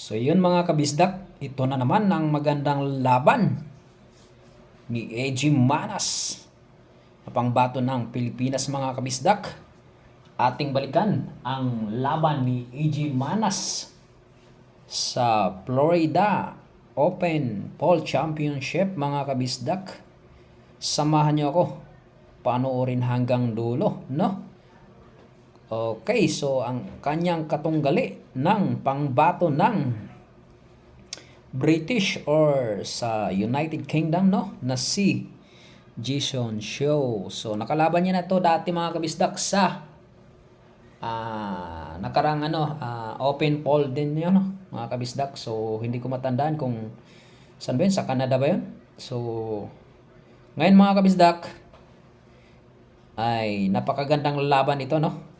So yun mga kabisdak, ito na naman ang magandang laban ni AG Manas na pangbato ng Pilipinas mga kabisdak. Ating balikan ang laban ni AG Manas sa Florida Open Pole Championship mga kabisdak. Samahan niyo ako panoorin hanggang dulo, no? Okay, so ang kanyang katunggali ng pangbato ng British or sa United Kingdom, no, na si Jason Show. So nakalaban niya na to dati mga kabisdak sa nakarang open poll din yun, no, mga kabisdak. So hindi ko matandaan kung saan ba yun, sa Canada ba yun. So ngayon mga kabisdak ay napakagandang laban ito, no.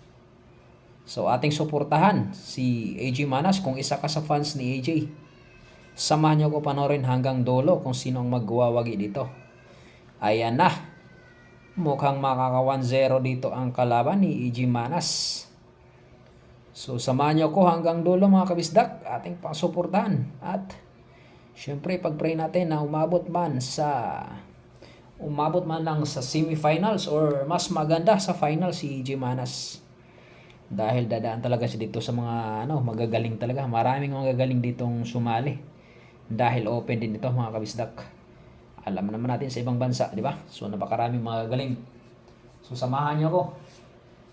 So ating suportahan si AJ Manas kung isa ka sa fans ni AJ. Samahan niyo ko panoorin hanggang dulo kung sino ang magwawagi dito. Ayan na. Mukhang makaka 1-0 dito ang kalaban ni AJ Manas. So samahan niyo ko hanggang dulo mga kabisdak, ating pasuportahan. At syempre pag-pray natin na umabot man lang sa semifinals or mas maganda sa final si AJ Manas. Dahil dadaan talaga siya dito sa mga magagaling talaga. Maraming magagaling ditong sumali. Dahil open din ito mga kabisdak. Alam naman natin sa ibang bansa, di ba? So napakaraming magagaling. So samahan niyo ako.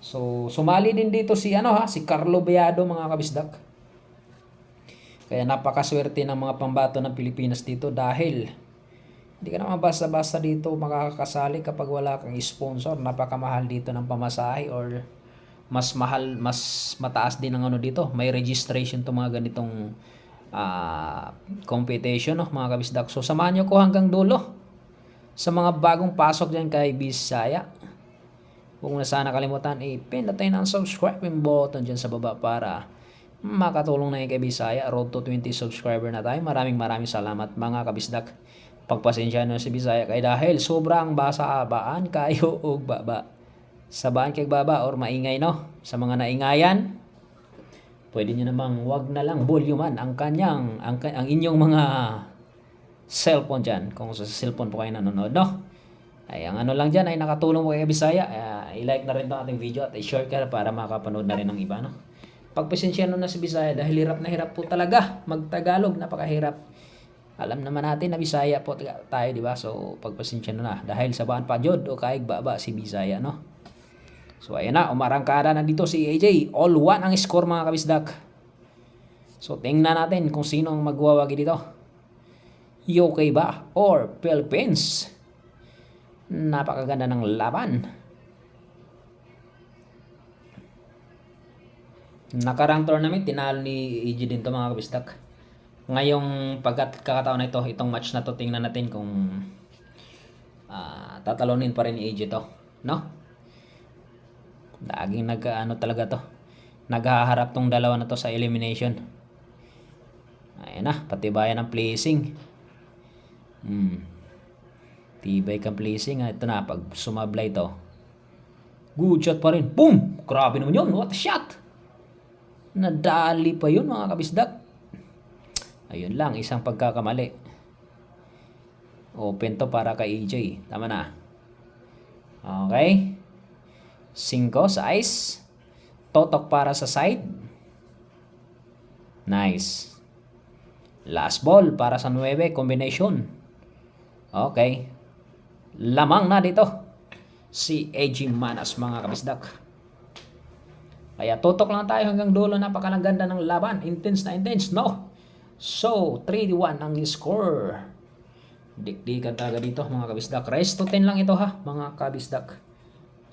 So sumali din dito si si Carlo Beado mga kabisdak. Kaya napakaswerte ng mga pambato ng Pilipinas dito dahil hindi ka naman basta-basta dito makakasali kapag wala kang sponsor. Napakamahal dito ng pamasahe or mas mahal, mas mataas din ang dito. May registration to mga ganitong competition, no, mga kabisdak. So samahan nyo ko hanggang dulo. Sa mga bagong pasok dyan kay Bisaya, huwag mo na sana kalimutan i-pindutin ang subscribing button dyan sa baba para makatulong na yung kay Bisaya. Road to 20 subscriber na tayo. Maraming salamat mga kabisdak. Pagpasensya nyo si Bisaya kay dahil sobrang basa-abaan kayo og baba. Sabaan kay baba or maingay, no? Sa mga naingayan, pwede nyo namang wag na lang volumean ang inyong mga cellphone dyan. Kung sa cellphone po kayo nanonood, no? Ay, ang lang dyan ay nakatulong po kay Bisaya. I-like na rin itong ating video at i-share ka para makapanood na rin ng iba, no? Pagpasensya na si Bisaya dahil hirap na hirap po talaga magtagalog, napakahirap. Alam naman natin na Bisaya po tayo, di ba? So, pagpasensya na dahil sabaan pa jud o kaig baba si Bisaya, no? So ayan na, umarangkada na dito si AJ. All 1 ang score mga kabisdak. So tingnan natin kung sino ang magwawagi dito. UK ba or Philippines? Napakaganda ng laban. Nakarang tournament, tinalo ni AJ din to mga kabisdak. Ngayong pagkakataon na ito, itong match na to, tingnan natin kung tatalonin pa rin ni AJ to, no? Laging talaga to. Naghaharap tong dalawa na to sa elimination. Ayan na, patibayan ng placing. Tibay kang placing. Ito na, pag sumablay to. Good shot pa rin. Boom! Grabe naman yun. What a shot! Nadali pa yun mga kabisdak. Ayun lang, isang pagkakamali. Open to para kay AJ. Tama na. Okay. 5 sa ice. Totok para sa side. Nice. Last ball para sa 9. Combination. Okay. Lamang na dito si AJ Manas mga kabisdak. Kaya totok lang tayo hanggang dulo. Napakalaganda ng laban. Intense na intense, no? So 3-1 ang score. Dikdikan talaga dito mga kabisdak. Rest to 10 lang ito ha mga kabisdak.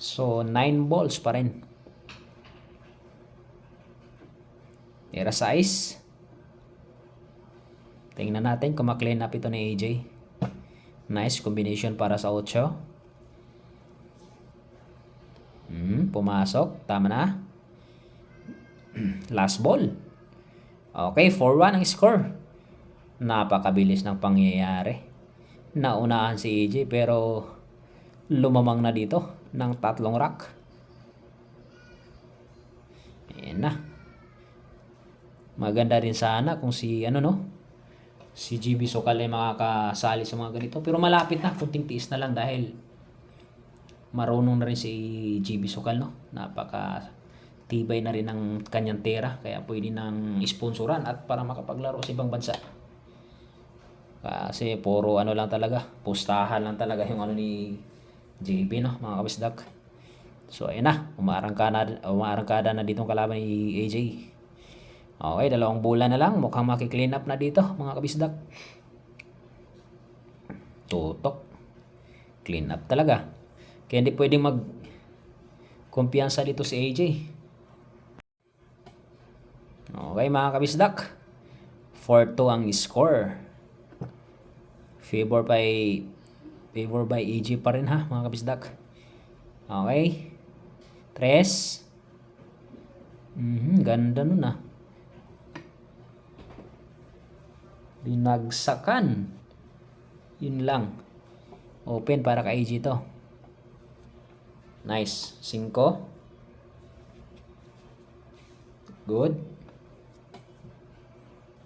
So 9 balls pa rin. Era size. Tingnan natin kung ma-clean up ito ni AJ. Nice combination para sa 8. Pumasok. Tama na. Last ball. Okay, 4-1 ang score. Napakabilis ng pangyayari. Naunahan si AJ pero lumamang na dito ng 3 rack. Ayan na. Maganda rin sana kung si ano no, si GB Sokal ay makakasali sa mga ganito. Pero malapit na, kunting tiis na lang dahil marunong na rin si GB Sokal no. Napaka tibay na rin ng kanyang tera kaya pwede nang sponsoran at para makapaglaro sa ibang bansa. Kasi puro ano lang talaga, pustahan lang talaga yung ano ni JB no, mga kabisdak. So ayun na, umaarangkada na dito ang kalaban ni AJ. Okay, 2 bulan na lang, mukhang maki-clean up na dito mga kabisdak. Tutok. Clean up talaga. Kaya hindi pwedeng kumpiyansa dito si AJ. Okay mga kabisdak. 4-2 ang score. Favor by AJ pa rin ha mga kabisdak. Okay. 3. Ganda nun ah. Binagsakan. Yun lang. Open para kay AJ to. Nice. 5. Good.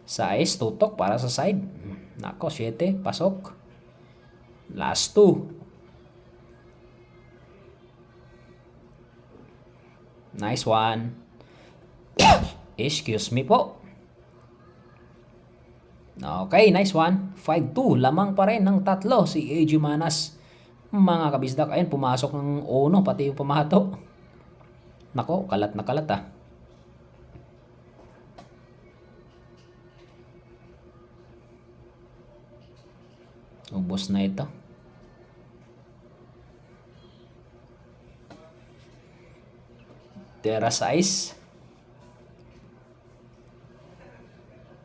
Size, tutok para sa side. Nako, 7. Pasok. Last 2. Nice one. Excuse me po. Okay, nice one. 5-2. Lamang pa rin ng 3 si AJ Manas. Mga kabisdak, ayun, pumasok ng uno, pati yung pamato. Nako, kalat na kalat ah. Ubos na ito. Terra size.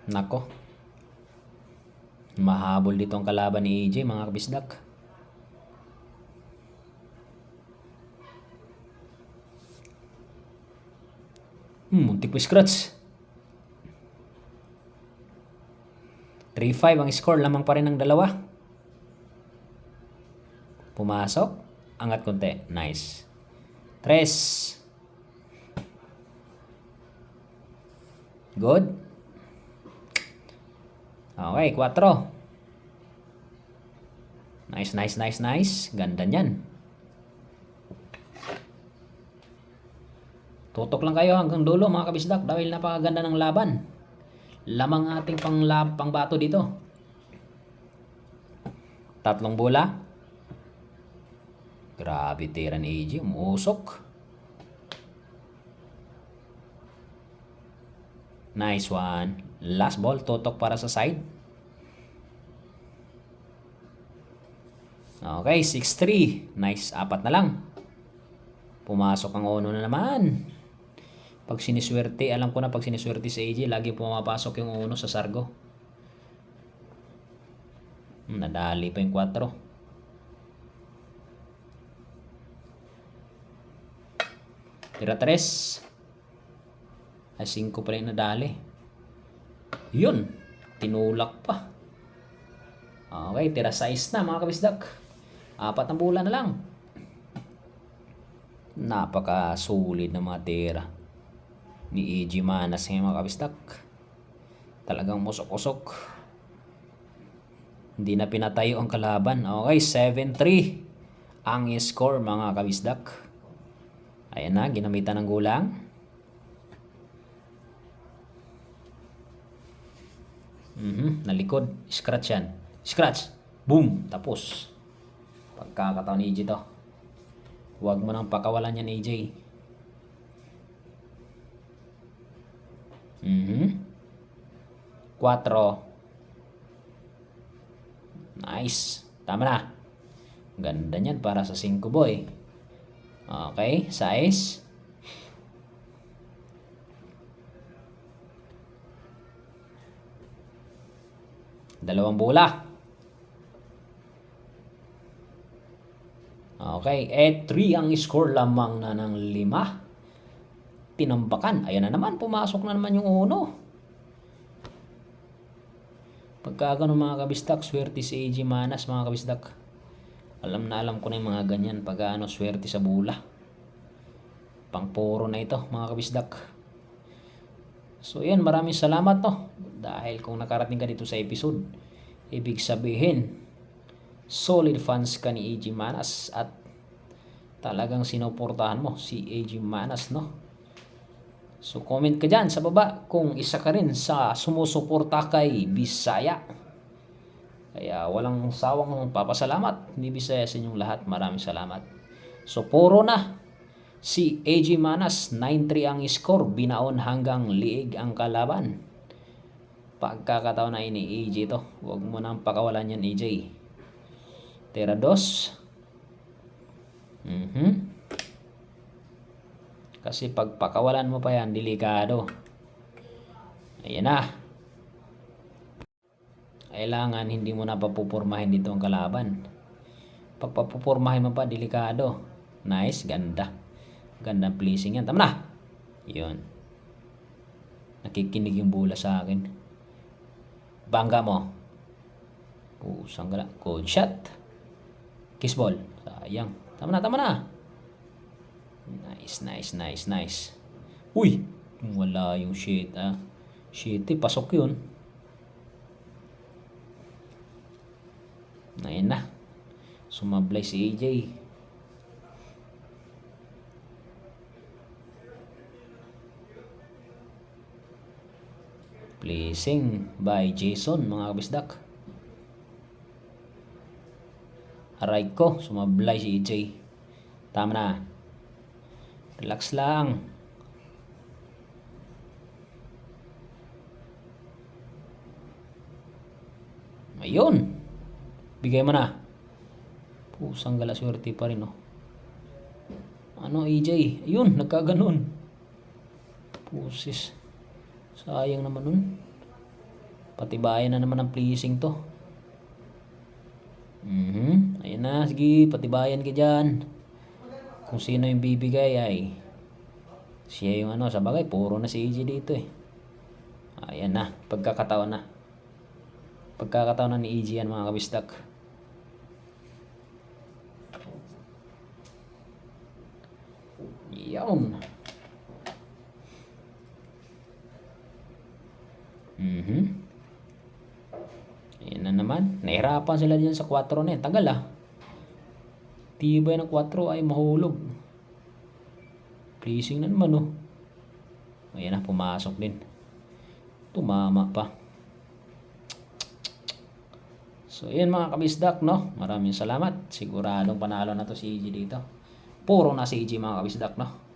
Nako. Mahabol dito ang kalaban ni AJ mga kabisdak. Muntik po scratch. 3-5 ang score, lamang pa rin ng 2. Pumasok. Angat konti. Nice. 3. Good. Okay, 4. Nice, nice, nice, nice. Ganda niyan. Tutok lang kayo hanggang dulo mga kabisdak dahil napakaganda ng laban. Lamang ating pangbato dito. 3 bola. Grabe tira ni AJ. Umusok. Nice one. Last ball. Tutok para sa side. Okay, 6-3. Nice. 4 na lang. Pumasok ang uno na naman. Pag siniswerte, alam ko na pag siniswerte si AJ, lagi pumapasok yung uno sa sargo. Nadali pa yung 4. Tira 3. Ay 5 pa rin nadali. Yun. Tinulak pa. Okay, tira 6 na mga kabisdak. 4 na bola na lang. Napaka-solid na mga tira ni AJ Manas ngayon mga kabisdak. Talagang musok-usok. Hindi na pinatayo ang kalaban. Okay, 7-3 ang score mga kabisdak. Ayan na, ginamitan ng gulang. Nalikod. Scratch yan. Scratch. Boom. Tapos. Pagkakataon ni AJ to. Huwag mo nang pakawalan yan AJ. 4. Nice. Tama na. Ganda niyan para sa 5 boy. Okay, size. Dalawang bola. Okay, 8-3 ang score, lamang na ng 5. Tinambakan. Ayan na naman, pumasok na naman yung uno. Pagka ganun mga kabistak, swerte si AJ Manas mga kabistak. Alam na alam ko na yung mga ganyan pag swerte sa bula. Pang puro na ito mga kabisdak. So yan, maraming salamat no. Dahil kung nakarating ka dito sa episode, ibig sabihin, solid fans ka ni AG Manas at talagang sinuportahan mo si AG Manas no. So comment ka dyan sa baba kung isa ka rin sa sumusuporta kay Bisaya. Kaya walang sawang papasalamat ni Bisaya sa inyong lahat. Maraming salamat. So puro na si AG Manas, 9-3 ang score, binaon hanggang liig ang kalaban. Pagkakataon na ini AJ to, huwag mo nang pakawalan yan AJ. Tera 2. Kasi pag pakawalan mo pa yan, delikado. Ayan na. Kailangan hindi mo na papupurmahin dito ang kalaban. Pag papupurmahin mo pa, delikado. Nice, ganda. Gandang pleasing yan. Tama na. Yun. Nakikinig yung bola sa akin. Bangga mo. Pusang gala. Good shot. Kiss ball. Sayang. Tama na, tama na. Nice. Uy! Wala yung shit Shit pasok yun. Ayan na. Sumablay si AJ. Pleasing by Jason mga kabisdak. Aray ko, sumablay si AJ. Tama na. Relax lang. Ayun. Bigay mo na. Pusang gala, swerte pa rin oh. Ano AJ? Ayun, nagkaganon. Pusis. Sayang naman nun. Patibayan na naman ang pleasing to. Ayun na, sige, patibayan ka dyan. Kung sino yung bibigay ay siya yung sa bagay, puro na si AJ dito eh. Ayan na, pagkakataon na. Pagkakataon na ni AJ yan mga kabisdak. Yun. Ayan na naman. Nahirapan sila dyan sa 4 na yan. Tagal Tibay ng 4 ay mahulog. Pleasing na naman oh. Ayan na, pumasok din. Tumama pa. So ayan mga kabisdak no. Maraming salamat. Siguradong panalo na to si AJ dito. Puro na si AJ mga kabisdak no.